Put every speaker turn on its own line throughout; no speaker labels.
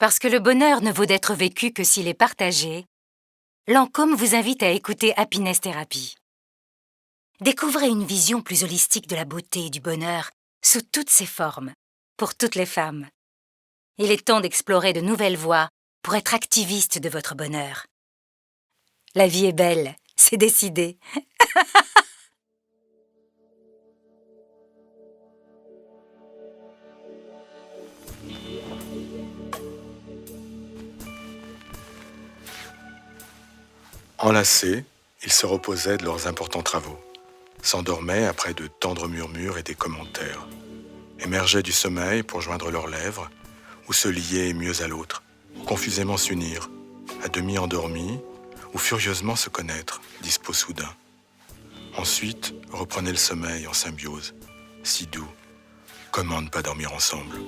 Parce que le bonheur ne vaut d'être vécu que s'il est partagé, Lancôme vous invite à écouter Happiness Therapy. Découvrez une vision plus holistique de la beauté et du bonheur sous toutes ses formes, pour toutes les femmes. Il est temps d'explorer de nouvelles voies pour être activiste de votre bonheur. La vie est belle, c'est décidé.
Enlacés, ils se reposaient de leurs importants travaux, s'endormaient après de tendres murmures et des commentaires, émergeaient du sommeil pour joindre leurs lèvres, ou se lier mieux à l'autre, ou confusément s'unir, à demi endormis, ou furieusement se connaître, dispos soudain. Ensuite, reprenaient le sommeil en symbiose, si doux. Comment ne pas dormir ensemble ?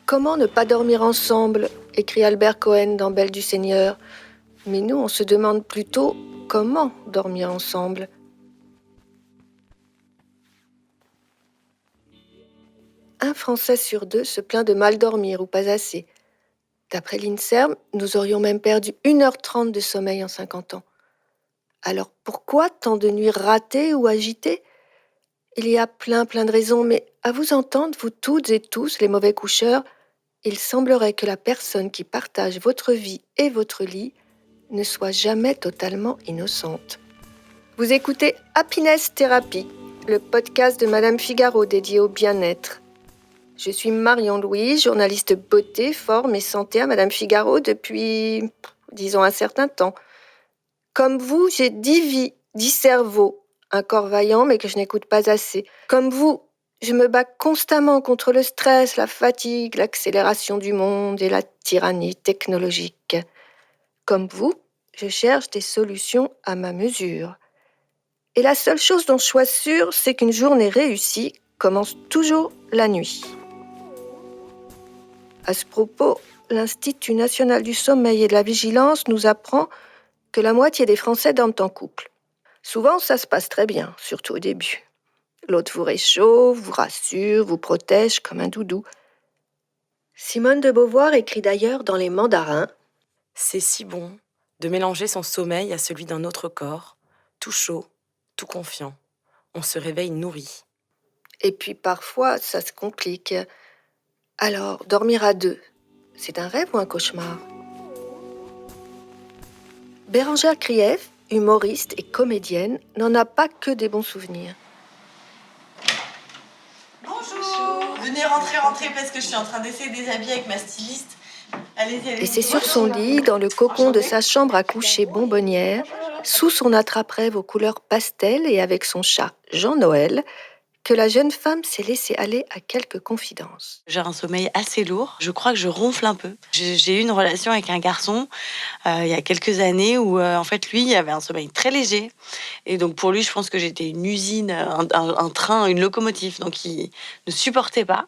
Comment ne pas dormir ensemble, écrit Albert Cohen dans Belle du Seigneur. Mais nous, on se demande plutôt comment dormir ensemble. Un Français sur 2 se plaint de mal dormir ou pas assez. D'après l'INSERM, nous aurions même perdu 1h30 de sommeil en 50 ans. Alors pourquoi tant de nuits ratées ou agitées ? Il y a plein de raisons, mais à vous entendre, vous toutes et tous, les mauvais coucheurs, il semblerait que la personne qui partage votre vie et votre lit ne soit jamais totalement innocente. Vous écoutez Happiness Therapy, le podcast de Madame Figaro dédié au bien-être. Je suis Marion Louise, journaliste beauté, forme et santé à Madame Figaro depuis, disons, un certain temps. Comme vous, j'ai 10 vies, 10 cerveaux, un corps vaillant mais que je n'écoute pas assez. Comme vous, je me bats constamment contre le stress, la fatigue, l'accélération du monde et la tyrannie technologique. Comme vous, je cherche des solutions à ma mesure. Et la seule chose dont je sois sûre, c'est qu'une journée réussie commence toujours la nuit. À ce propos, l'Institut national du sommeil et de la vigilance nous apprend que la moitié des Français dorment en couple. Souvent, ça se passe très bien, surtout au début. L'autre vous réchauffe, vous rassure, vous protège comme un doudou. Simone de Beauvoir écrit d'ailleurs dans Les Mandarins :
« C'est si bon de mélanger son sommeil à celui d'un autre corps, tout chaud, tout confiant. On se réveille nourri. »
Et puis parfois, ça se complique. Alors, dormir à deux, c'est un rêve ou un cauchemar ? Bérengère Krief, humoriste et comédienne, n'en a pas que des bons souvenirs.
Bonjour. Venez rentrer parce que je suis en train d'essayer de déshabiller avec ma styliste. Allez-y.
Et c'est sur son lit, dans le cocon de sa chambre à coucher bonbonnière, sous son attrape-rêve aux couleurs pastel et avec son chat Jean-Noël, que la jeune femme s'est laissée aller à quelques confidences.
J'ai un sommeil assez lourd. Je crois que je ronfle un peu. J'ai eu une relation avec un garçon il y a quelques années où en fait lui il avait un sommeil très léger et donc pour lui je pense que j'étais une usine, un train, une locomotive, donc il ne supportait pas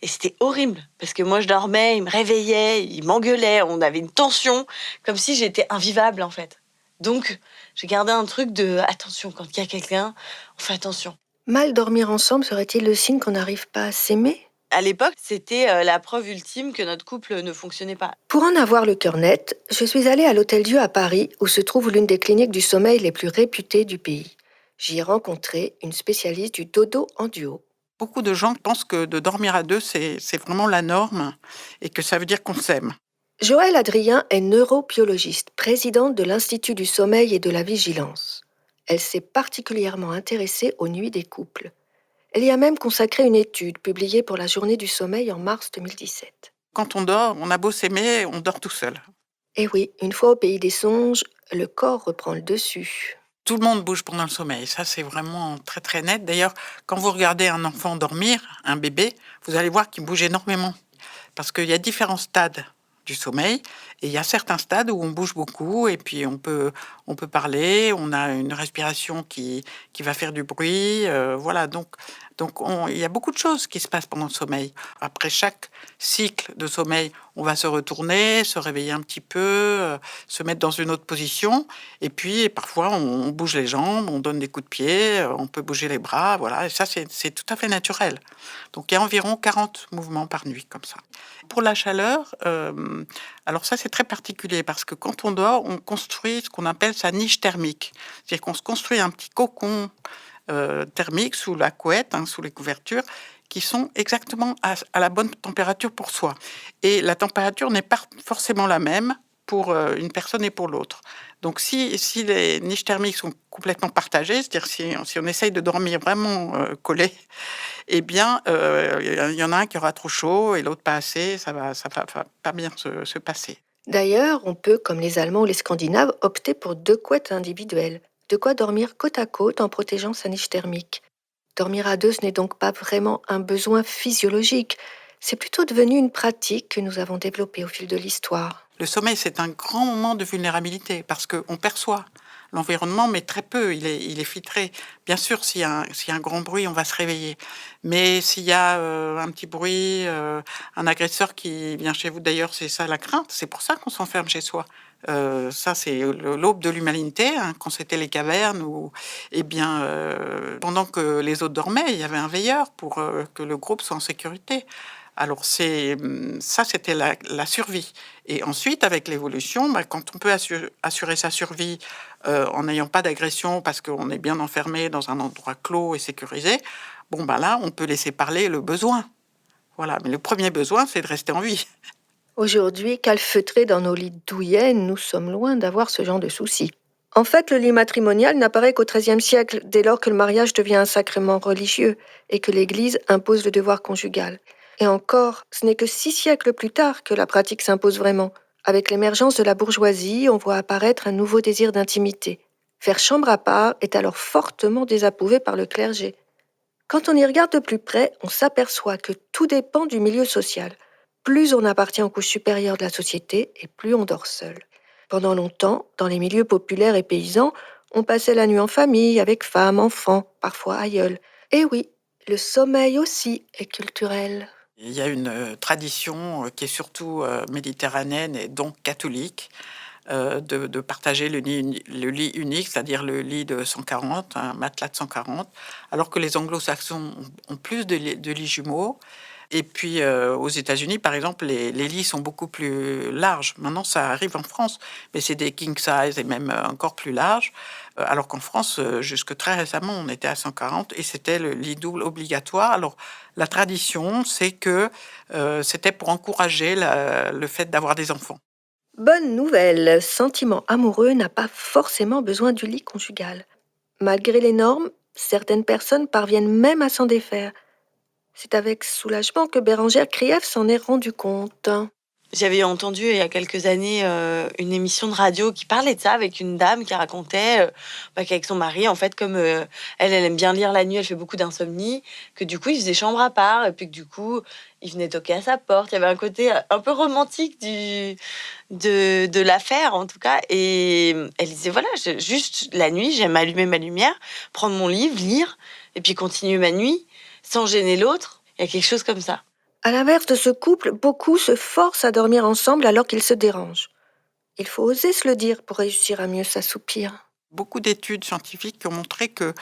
et c'était horrible parce que moi je dormais, il me réveillait, il m'engueulait, on avait une tension comme si j'étais invivable en fait. Donc j'ai gardé un truc de attention quand il y a quelqu'un, on fait attention.
Mal dormir ensemble serait-il le signe qu'on n'arrive pas à s'aimer ?
À l'époque, c'était la preuve ultime que notre couple ne fonctionnait pas.
Pour en avoir le cœur net, je suis allée à l'Hôtel-Dieu à Paris, où se trouve l'une des cliniques du sommeil les plus réputées du pays. J'y ai rencontré une spécialiste du dodo en duo.
Beaucoup de gens pensent que de dormir à deux, c'est vraiment la norme et que ça veut dire qu'on s'aime.
Joëlle Adrien est neurobiologiste, présidente de l'Institut du sommeil et de la vigilance. Elle s'est particulièrement intéressée aux nuits des couples. Elle y a même consacré une étude publiée pour la Journée du sommeil en mars 2017.
Quand on dort, on a beau s'aimer, on dort tout seul.
Et oui, une fois au pays des songes, le corps reprend le dessus.
Tout le monde bouge pendant le sommeil, ça c'est vraiment très très net. D'ailleurs, quand vous regardez un enfant dormir, un bébé, vous allez voir qu'il bouge énormément. Parce qu'il y a différents stades du sommeil, et il y a certains stades où on bouge beaucoup, et puis on peut parler, on a une respiration qui va faire du bruit, voilà. Donc Donc, il y a beaucoup de choses qui se passent pendant le sommeil. Après chaque cycle de sommeil, on va se retourner, se réveiller un petit peu, se mettre dans une autre position. Et puis, parfois, on bouge les jambes, on donne des coups de pied, on peut bouger les bras. Voilà. Et ça, c'est tout à fait naturel. Donc, il y a environ 40 mouvements par nuit, comme ça. Pour la chaleur, alors ça, c'est très particulier parce que quand on dort, on construit ce qu'on appelle sa niche thermique. C'est-à-dire qu'on se construit un petit cocon thermiques sous la couette, sous les couvertures, qui sont exactement à la bonne température pour soi. Et la température n'est pas forcément la même pour une personne et pour l'autre. Donc si les niches thermiques sont complètement partagées, c'est-à-dire si on essaye de dormir vraiment collé, eh bien, il y en a un qui aura trop chaud et l'autre pas assez, ça va pas bien se passer.
D'ailleurs, on peut, comme les Allemands ou les Scandinaves, opter pour 2 couettes individuelles. De quoi dormir côte à côte en protégeant sa niche thermique. Dormir à deux, ce n'est donc pas vraiment un besoin physiologique. C'est plutôt devenu une pratique que nous avons développée au fil de l'histoire.
Le sommeil, c'est un grand moment de vulnérabilité parce qu'on perçoit l'environnement, mais très peu. Il est filtré. Bien sûr, s'il y a un grand bruit, on va se réveiller. Mais s'il y a un petit bruit, un agresseur qui vient chez vous, d'ailleurs, c'est ça la crainte. C'est pour ça qu'on s'enferme chez soi. Ça, c'est l'aube de l'humanité, quand c'était les cavernes. Eh bien, pendant que les autres dormaient, il y avait un veilleur pour que le groupe soit en sécurité. Alors ça, c'était la survie. Et ensuite, avec l'évolution, quand on peut assurer sa survie en n'ayant pas d'agression parce qu'on est bien enfermé dans un endroit clos et sécurisé, là, on peut laisser parler le besoin. Voilà. Mais le premier besoin, c'est de rester en vie.
Aujourd'hui, calfeutrés dans nos lits douillets, nous sommes loin d'avoir ce genre de soucis. En fait, le lit matrimonial n'apparaît qu'au XIIIe siècle, dès lors que le mariage devient un sacrement religieux et que l'Église impose le devoir conjugal. Et encore, ce n'est que 6 siècles plus tard que la pratique s'impose vraiment. Avec l'émergence de la bourgeoisie, on voit apparaître un nouveau désir d'intimité. Faire chambre à part est alors fortement désapprouvé par le clergé. Quand on y regarde de plus près, on s'aperçoit que tout dépend du milieu social. Plus on appartient aux couches supérieures de la société et plus on dort seul. Pendant longtemps, dans les milieux populaires et paysans, on passait la nuit en famille, avec femmes, enfants, parfois aïeuls. Et oui, le sommeil aussi est culturel.
Il y a une tradition qui est surtout méditerranéenne et donc catholique, de partager le lit unique, c'est-à-dire le lit de 140, un matelas de 140, alors que les anglo-saxons ont plus de lits jumeaux. Et puis aux États-Unis, par exemple, les lits sont beaucoup plus larges. Maintenant, ça arrive en France, mais c'est des king size et même encore plus larges. Alors qu'en France, jusque très récemment, on était à 140 et c'était le lit double obligatoire. Alors la tradition, c'est que c'était pour encourager le fait d'avoir des enfants.
Bonne nouvelle, sentiment amoureux n'a pas forcément besoin du lit conjugal. Malgré les normes, certaines personnes parviennent même à s'en défaire. C'est avec soulagement que Bérangère Krief s'en est rendu compte.
J'avais entendu il y a quelques années une émission de radio qui parlait de ça avec une dame qui racontait qu'avec son mari, en fait, comme elle aime bien lire la nuit, elle fait beaucoup d'insomnie, que du coup, il faisait chambre à part et puis que du coup, il venait toquer à sa porte. Il y avait un côté un peu romantique de l'affaire, en tout cas. Et elle disait, voilà, juste la nuit, j'aime allumer ma lumière, prendre mon livre, lire et puis continuer ma nuit sans gêner l'autre. Il y a quelque chose comme ça.
À l'inverse de ce couple, beaucoup se forcent à dormir ensemble alors qu'ils se dérangent. Il faut oser se le dire pour réussir à mieux s'assoupir.
Beaucoup d'études scientifiques ont montré que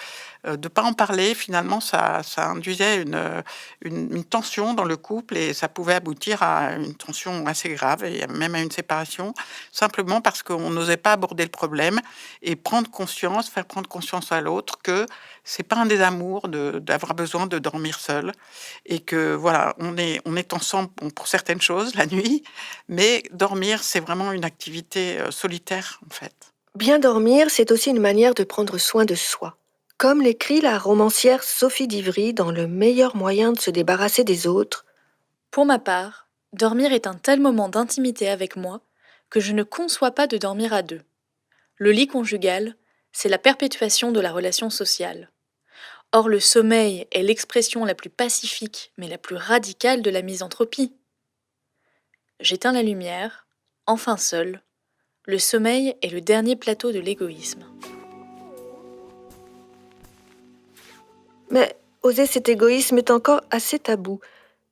de ne pas en parler, finalement, ça induisait une tension dans le couple et ça pouvait aboutir à une tension assez grave et même à une séparation, simplement parce qu'on n'osait pas aborder le problème et faire prendre conscience à l'autre que c'est pas un désamour d'avoir besoin de dormir seul et que voilà, on est ensemble pour certaines choses la nuit, mais dormir, c'est vraiment une activité solitaire en fait.
Bien dormir, c'est aussi une manière de prendre soin de soi. Comme l'écrit la romancière Sophie d'Ivry dans Le meilleur moyen de se débarrasser des autres.
Pour ma part, dormir est un tel moment d'intimité avec moi que je ne conçois pas de dormir à deux. Le lit conjugal, c'est la perpétuation de la relation sociale. Or, le sommeil est l'expression la plus pacifique mais la plus radicale de la misanthropie. J'éteins la lumière, enfin seul. Le sommeil est le dernier plateau de l'égoïsme.
Mais Oser cet égoïsme est encore assez tabou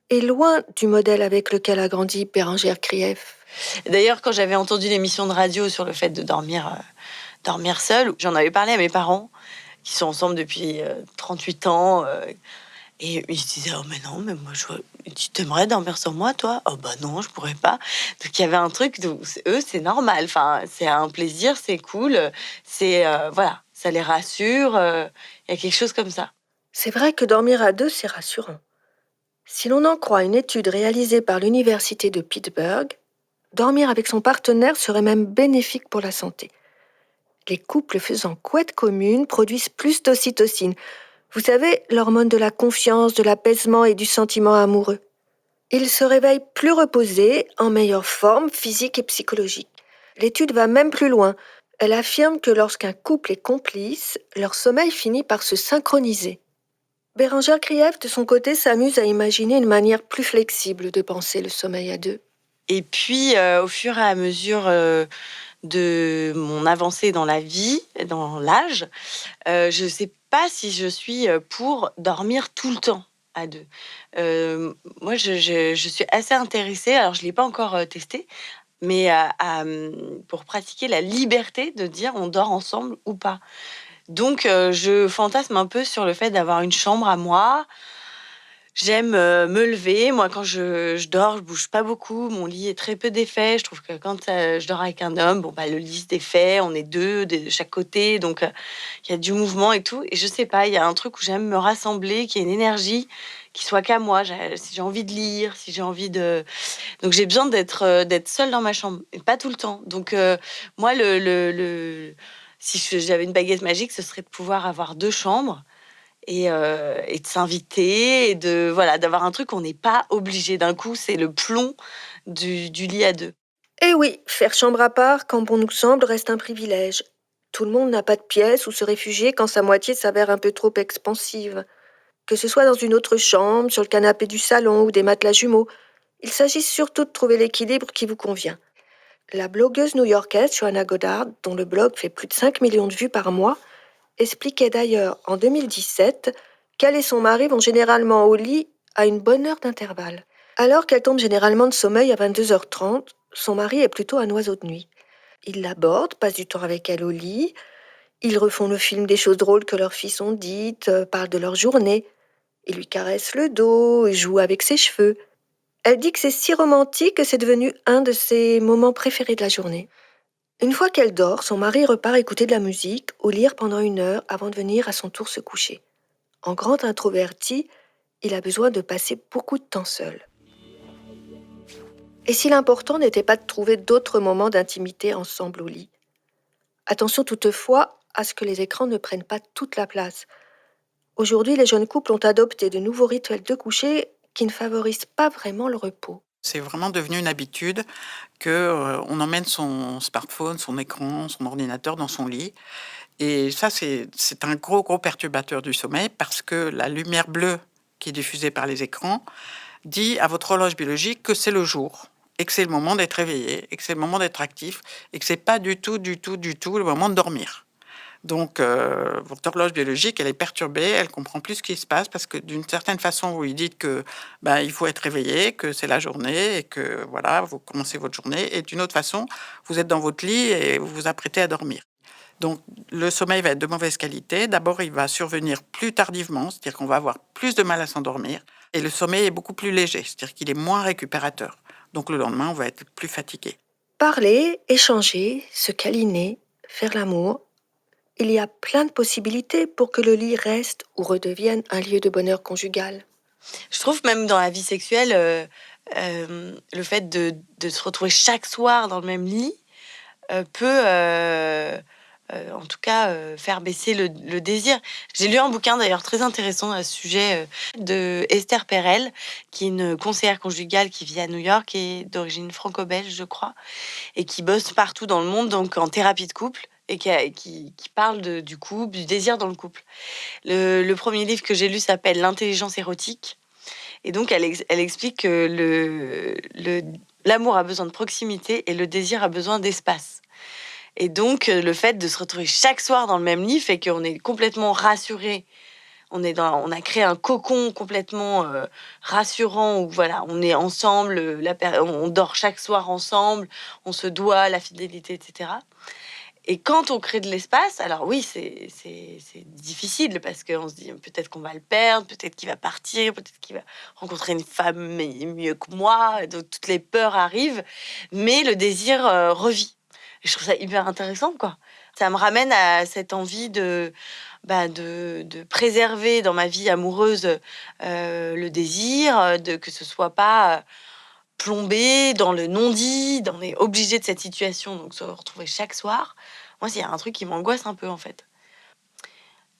et loin du modèle avec lequel a grandi Bérangère Krief.
D'ailleurs, quand j'avais entendu l'émission de radio sur le fait de dormir seul, j'en avais parlé à mes parents, qui sont ensemble depuis 38 ans. Et ils se disaient, oh mais non, mais moi, tu t'aimerais dormir sans moi, toi? Oh bah non, je pourrais pas. Donc il y avait un truc, eux, c'est normal. Enfin, c'est un plaisir, c'est cool. Voilà, ça les rassure. Il y a quelque chose comme ça.
C'est vrai que dormir à deux, c'est rassurant. Si l'on en croit une étude réalisée par l'université de Pittsburgh, dormir avec son partenaire serait même bénéfique pour la santé. Les couples faisant couette commune produisent plus d'ocytocine. Vous savez, l'hormone de la confiance, de l'apaisement et du sentiment amoureux. Ils se réveillent plus reposés, en meilleure forme physique et psychologique. L'étude va même plus loin. Elle affirme que lorsqu'un couple est complice, leur sommeil finit par se synchroniser. Bérangère Krief, de son côté, s'amuse à imaginer une manière plus flexible de penser le sommeil à deux.
Et puis, au fur et à mesure de mon avancée dans la vie, dans l'âge, je ne sais pas si je suis pour dormir tout le temps à deux. Moi, je suis assez intéressée, alors je ne l'ai pas encore testé, mais pour pratiquer la liberté de dire on dort ensemble ou pas. Donc, je fantasme un peu sur le fait d'avoir une chambre à moi. J'aime me lever. Moi, quand je dors, je bouge pas beaucoup. Mon lit est très peu défait. Je trouve que quand je dors avec un homme, bon, bah, le lit se défait. On est deux de chaque côté. Donc, il y a du mouvement et tout. Et je sais pas, il y a un truc où j'aime me rassembler, qu'il y ait une énergie qui soit qu'à moi. Si j'ai envie de lire, si j'ai envie de... Donc, j'ai besoin d'être seule dans ma chambre. Et pas tout le temps. Donc, moi, si j'avais une baguette magique, ce serait de pouvoir avoir 2 chambres et de s'inviter et d'avoir un truc qu'on n'est pas obligé. D'un coup, c'est le plomb du lit à 2.
Eh oui, faire chambre à part, quand bon nous semble, reste un privilège. Tout le monde n'a pas de pièce où se réfugier quand sa moitié s'avère un peu trop expansive. Que ce soit dans une autre chambre, sur le canapé du salon ou des matelas jumeaux, il s'agit surtout de trouver l'équilibre qui vous convient. La blogueuse new-yorkaise Joanna Goddard, dont le blog fait plus de 5 millions de vues par mois, expliquait d'ailleurs en 2017 qu'elle et son mari vont généralement au lit à une bonne heure d'intervalle. Alors qu'elle tombe généralement de sommeil à 22h30, son mari est plutôt un oiseau de nuit. Il l'aborde, passe du temps avec elle au lit, ils refont le film des choses drôles que leurs filles ont dites, parlent de leur journée. Il lui caresse le dos, joue avec ses cheveux. Elle dit que c'est si romantique que c'est devenu un de ses moments préférés de la journée. Une fois qu'elle dort, son mari repart écouter de la musique ou lire pendant 1 heure avant de venir à son tour se coucher. En grand introverti, il a besoin de passer beaucoup de temps seul. Et si l'important n'était pas de trouver d'autres moments d'intimité ensemble au lit? Attention toutefois à ce que les écrans ne prennent pas toute la place. Aujourd'hui, les jeunes couples ont adopté de nouveaux rituels de coucher qui ne favorisent pas vraiment le repos.
C'est vraiment devenu une habitude qu'on emmène son smartphone, son écran, son ordinateur dans son lit. Et ça, c'est un gros perturbateur du sommeil parce que la lumière bleue qui est diffusée par les écrans dit à votre horloge biologique que c'est le jour et que c'est le moment d'être réveillé et que c'est le moment d'être actif et que c'est pas du tout le moment de dormir. Donc, votre horloge biologique, elle est perturbée, elle comprend plus ce qui se passe parce que d'une certaine façon, vous lui dites que il faut être réveillé, que c'est la journée et que voilà, vous commencez votre journée. Et d'une autre façon, vous êtes dans votre lit et vous vous apprêtez à dormir. Donc, le sommeil va être de mauvaise qualité. D'abord, il va survenir plus tardivement, c'est-à-dire qu'on va avoir plus de mal à s'endormir. Et le sommeil est beaucoup plus léger, c'est-à-dire qu'il est moins récupérateur. Donc, le lendemain, on va être plus fatigué.
Parler, échanger, se câliner, faire l'amour. Il y a plein de possibilités pour que le lit reste ou redevienne un lieu de bonheur conjugal.
Je trouve même dans la vie sexuelle, le fait de se retrouver chaque soir dans le même lit peut, en tout cas, faire baisser le désir. J'ai lu un bouquin d'ailleurs très intéressant à ce sujet de Esther Perel, qui est une conseillère conjugale qui vit à New York et d'origine franco-belge, je crois, et qui bosse partout dans le monde, donc en thérapie de couple, et qui parle du couple, du désir dans le couple. Le premier livre que j'ai lu s'appelle L'intelligence érotique. Et donc, elle explique que l'amour a besoin de proximité et le désir a besoin d'espace. Et donc, le fait de se retrouver chaque soir dans le même lit fait qu'on est complètement rassuré. On a créé un cocon complètement rassurant où voilà, on est ensemble, on dort chaque soir ensemble, on se doit la fidélité, etc. Et quand on crée de l'espace, alors oui, c'est difficile parce qu'on se dit peut-être qu'on va le perdre, peut-être qu'il va partir, peut-être qu'il va rencontrer une femme mieux que moi, donc toutes les peurs arrivent, mais le désir revit. Et je trouve ça hyper intéressant, quoi. Ça me ramène à cette envie de préserver dans ma vie amoureuse le désir, que ce soit pas plombé dans le non-dit, on est obligé de cette situation, donc se retrouver chaque soir. Moi, il y a un truc qui m'angoisse un peu, en fait.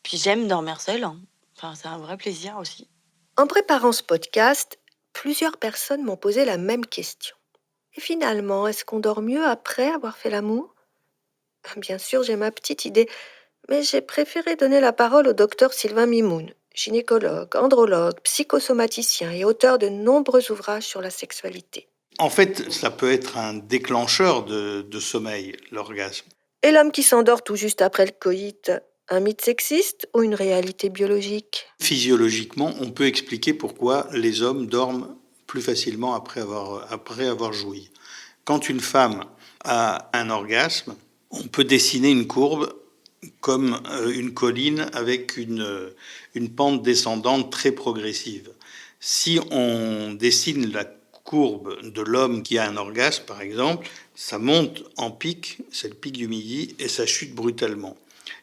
Puis j'aime dormir seule, hein. Enfin, c'est un vrai plaisir aussi.
En préparant ce podcast, plusieurs personnes m'ont posé la même question. Et finalement, est-ce qu'on dort mieux après avoir fait l'amour? Bien sûr, j'ai ma petite idée, mais j'ai préféré donner la parole au docteur Sylvain Mimoun, gynécologue, andrologue, psychosomaticien et auteur de nombreux ouvrages sur la sexualité.
En fait, ça peut être un déclencheur de sommeil, l'orgasme.
Et l'homme qui s'endort tout juste après le coït, un mythe sexiste ou une réalité biologique?
Physiologiquement, on peut expliquer pourquoi les hommes dorment plus facilement après avoir joui. Quand une femme a un orgasme, on peut dessiner une courbe comme une colline avec une pente descendante très progressive. Si on dessine la courbe de l'homme qui a un orgasme, par exemple, ça monte en pic, c'est le pic du midi, et ça chute brutalement.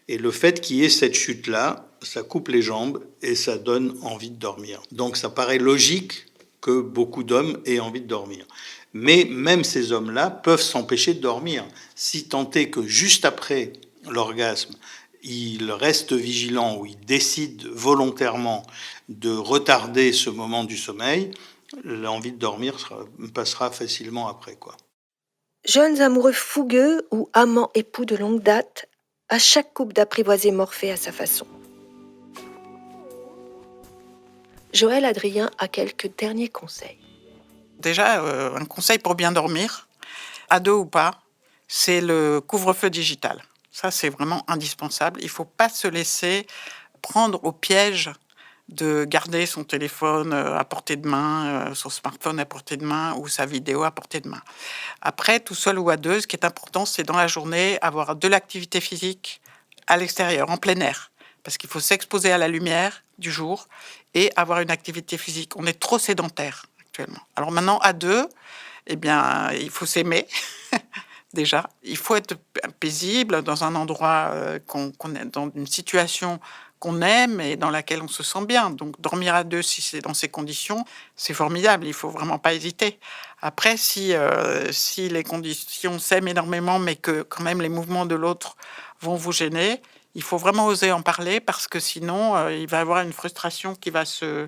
Et le fait qu'il y ait cette chute-là, ça coupe les jambes et ça donne envie de dormir. Donc ça paraît logique que beaucoup d'hommes aient envie de dormir. Mais même ces hommes-là peuvent s'empêcher de dormir. Si tant est que juste après l'orgasme, ils restent vigilants ou ils décident volontairement de retarder ce moment du sommeil, l'envie de dormir passera facilement après, quoi.
Jeunes amoureux fougueux ou amants époux de longue date, à chaque couple d'apprivoiser Morphée à sa façon. Joël Adrien a quelques derniers conseils.
Déjà, un conseil pour bien dormir, à deux ou pas, c'est le couvre-feu digital. Ça, c'est vraiment indispensable. Il ne faut pas se laisser prendre au piège de garder son téléphone à portée de main, son smartphone à portée de main ou sa vidéo à portée de main. Après, tout seul ou à deux, ce qui est important, c'est dans la journée, avoir de l'activité physique à l'extérieur, en plein air. Parce qu'il faut s'exposer à la lumière du jour et avoir une activité physique. On est trop sédentaire actuellement. Alors maintenant, à deux, eh bien, il faut s'aimer. Déjà, il faut être paisible dans un endroit qu'on est dans une situation qu'on aime et dans laquelle on se sent bien. Donc, dormir à deux, si c'est dans ces conditions, c'est formidable. Il faut vraiment pas hésiter. Après, si les conditions s'aiment énormément, mais que quand même les mouvements de l'autre vont vous gêner, il faut vraiment oser en parler parce que sinon, il va y avoir une frustration qui va se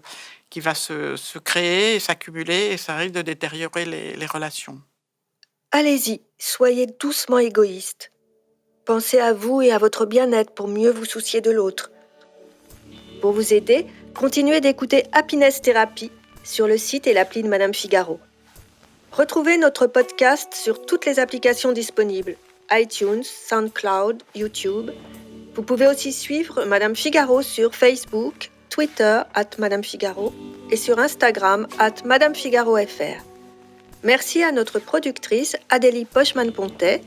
créer et s'accumuler et ça risque de détériorer les relations.
Allez-y, soyez doucement égoïste. Pensez à vous et à votre bien-être pour mieux vous soucier de l'autre. Pour vous aider, continuez d'écouter Happiness Therapy sur le site et l'appli de Madame Figaro. Retrouvez notre podcast sur toutes les applications disponibles, iTunes, SoundCloud, YouTube. Vous pouvez aussi suivre Madame Figaro sur Facebook, Twitter @MadameFigaro et sur Instagram @MadameFigaroFR. Merci à notre productrice Adélie Pochman-Pontet,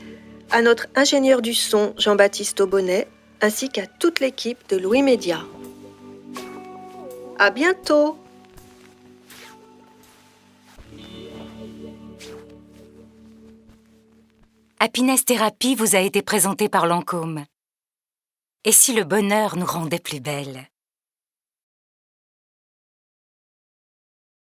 à notre ingénieur du son Jean-Baptiste Aubonnet, ainsi qu'à toute l'équipe de Louis Média. À bientôt!
Happiness Therapy vous a été présenté par Lancôme. Et si le bonheur nous rendait plus belles?